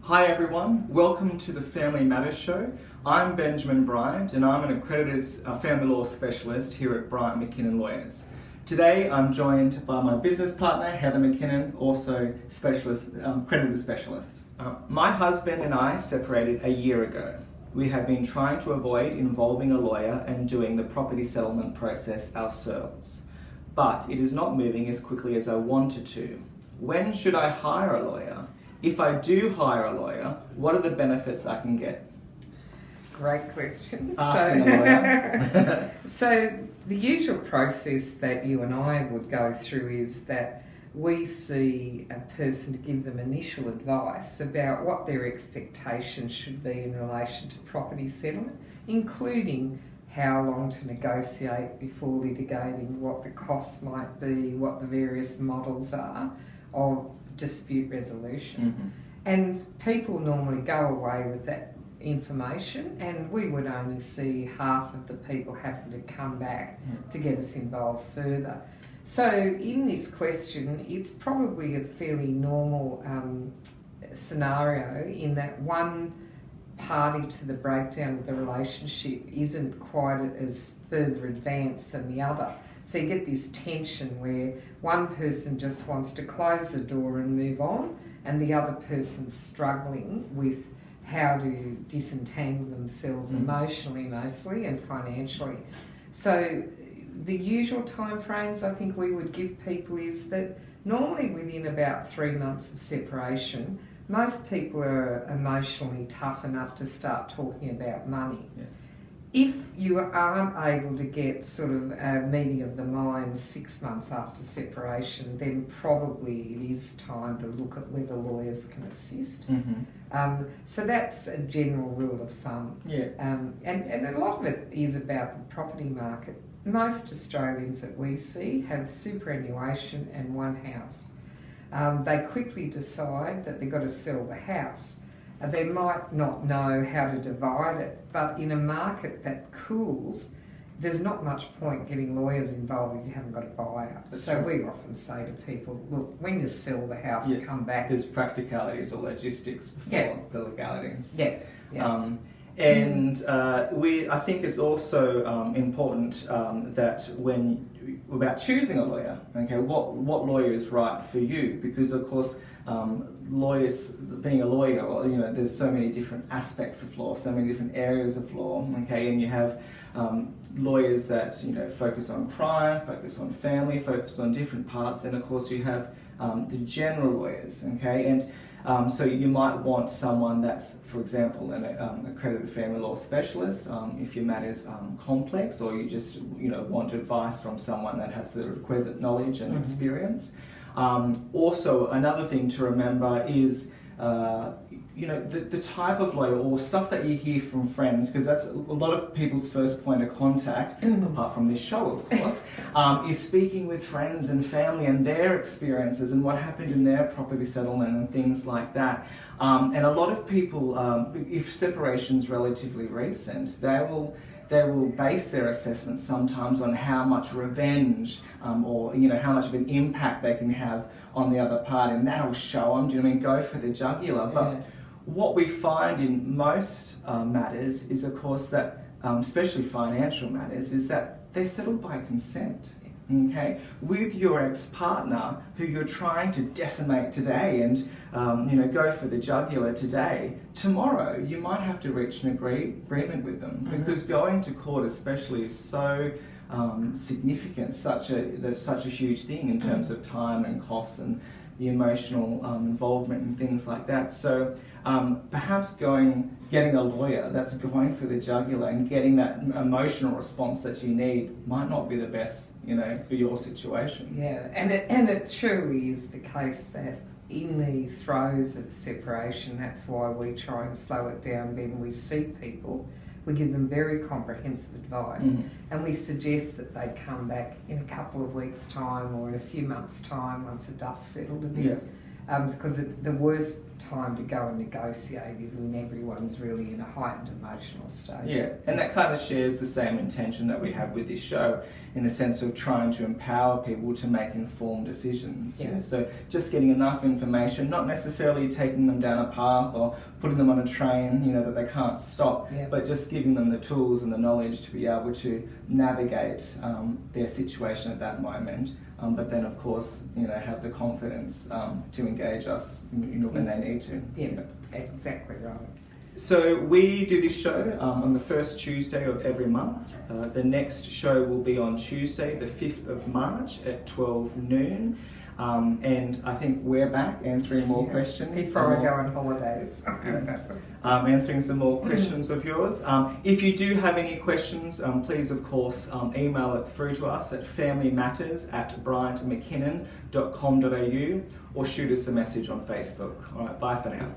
Hi everyone, welcome to the Family Matters Show. I'm Benjamin Bryant and I'm an accredited family law specialist here at Bryant McKinnon Lawyers. Today I'm joined by my business partner Heather McKinnon, also accredited specialist. My husband and I separated a year ago. We have been trying to avoid involving a lawyer and doing the property settlement process ourselves. But it is not moving as quickly as I wanted to. When should I hire a lawyer? If I do hire a lawyer, what are the benefits I can get? Great question. Asking a lawyer. So the usual process that you and I would go through is that we see a person to give them initial advice about what their expectations should be in relation to property settlement, including how long to negotiate before litigating, what the costs might be, what the various models are of dispute resolution. Mm-hmm. And people normally go away with that information, and we would only see half of the people having to come back to get us involved further. So in this question, it's probably a fairly normal scenario in that one party to the breakdown of the relationship isn't quite as further advanced than the other. So you get this tension where one person just wants to close the door and move on, and the other person's struggling with how to disentangle themselves emotionally mostly and financially. So the usual timeframes I think we would give people is that normally within about 3 months of separation, most people are emotionally tough enough to start talking about money. Yes. If you aren't able to get sort of a meeting of the minds 6 months after separation, then probably it is time to look at whether lawyers can assist. Mm-hmm. So that's a general rule of thumb. Yeah. And a lot of it is about the property market. Most Australians that we see have superannuation and one house. They quickly decide that they've got to sell the house. They might not know how to divide it, but in a market that cools, there's not much point getting lawyers involved if you haven't got a buyer. So we often say to people, look, when you sell the house, come back. There's practicalities or logistics before the legalities. Yeah. I think it's also important that when about choosing a lawyer, okay, what lawyer is right for you? Because of course, lawyers, being a lawyer, there's so many different aspects of law, so many different areas of law, okay, and you have lawyers that focus on crime, focus on family, focus on different parts, and of course you have the general lawyers, okay, and so you might want someone that's, for example, an accredited family law specialist if your matter's complex, or you just want advice from someone that has the requisite knowledge and experience. Also, another thing to remember is the type of lawyer or stuff that you hear from friends, because that's a lot of people's first point of contact, apart from this show, of course, is speaking with friends and family and their experiences and what happened in their property settlement and things like that. And a lot of people, if separation's relatively recent, they will base their assessment sometimes on how much revenge or how much of an impact they can have on the other party, and that'll show them. Do you know what I mean? Go for the jugular. But what we find in most matters is, of course, that especially financial matters, is that they're settled by consent. Okay, with your ex-partner who you're trying to decimate today and go for the jugular today, tomorrow you might have to reach an agreement with them, because going to court especially is so significant, there's such a huge thing in terms of time and costs and the emotional involvement and things like that. So perhaps getting a lawyer that's going for the jugular and getting that emotional response that you need might not be the best, for your situation. Yeah, and it truly is the case that in the throes of separation, that's why we try and slow it down when we see people. We give them very comprehensive advice, and we suggest that they come back in a couple of weeks' time or in a few months' time once the dust's settled a bit. because the worst time to go and negotiate is when everyone's really in a heightened emotional state. Yeah, and that kind of shares the same intention that we have with this show, in the sense of trying to empower people to make informed decisions. Yeah. So just getting enough information, not necessarily taking them down a path or putting them on a train, that they can't stop, Yeah. but just giving them the tools and the knowledge to be able to navigate their situation at that moment. But then, of course, have the confidence to engage us, when they need to. Yeah, exactly right. So we do this show on the first Tuesday of every month. The next show will be on Tuesday, the 5th of March at 12 noon. And I think we're back answering more questions. Before I go on holidays. Answering some more questions of yours. If you do have any questions, please, of course, email it through to us at familymatters@bryantmckinnon.com.au or shoot us a message on Facebook. All right, bye for now.